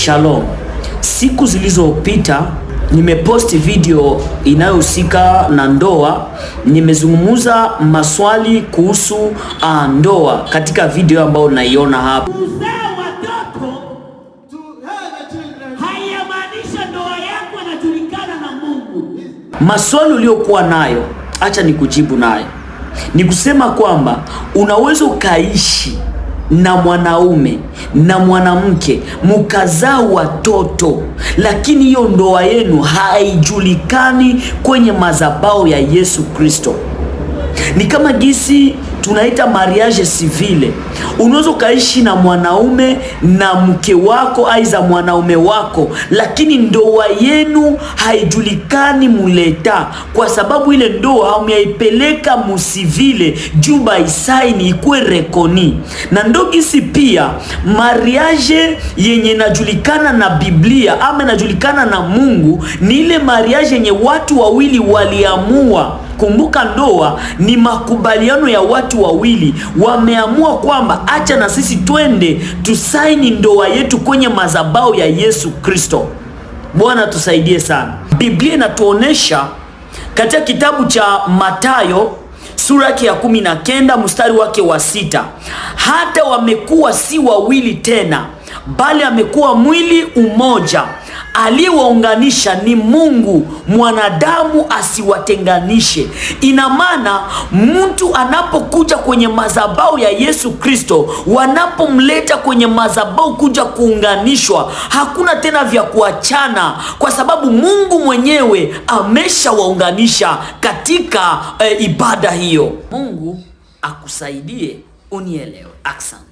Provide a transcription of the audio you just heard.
Shalom. Siku zilizopita nimeposti video inayohusika na ndoa. Nimezungumza maswali kuhusu ndoa katika video ambayo naiona hapa. Kuzaa watoto haiyamaanisha ndoa yako inajulikana na Mungu. Maswali uliokuwa nayo, acha nikujibu nayo. Ni kusema kwamba unaweza ukaishi na mwanaume na mwanamke mukazaa watoto, lakini hiyo ndoa yenu haijulikani kwenye madhabahu ya Yesu Kristo. Ni kama gisi tunaita mariage civile. Unaweza ukaishi na mwanaume na mke wako aiza mwanaume wako, lakini ndoa yenu haijulikani muleta, kwa sababu ile ndoa hamyaipeleka musivile juu baisaini ikuwe rekoni. Na ndo gisi pia mariage yenye inajulikana na Biblia ama inajulikana na Mungu ni ile mariage yenye watu wawili waliamua. Kumbuka, ndoa ni makubaliano ya watu wawili, wameamua kwamba acha na sisi twende tusaini ndoa yetu kwenye madhabahu ya Yesu Kristo. Bwana tusaidie sana. Biblia inatuonesha katika kitabu cha Mathayo sura yake ya 19 mstari wake wa 6, hata wamekuwa si wawili tena, bali amekuwa mwili umoja. Aliyewaunganisha ni Mungu, mwanadamu asiwatenganishe. Ina maana mtu anapokuja kwenye madhabahu ya Yesu Kristo, wanapomleta kwenye madhabahu kuja kuunganishwa, hakuna tena vya kuachana, kwa sababu Mungu mwenyewe ameshawaunganisha katika ibada hiyo. Mungu akusaidie unielewe. Asante.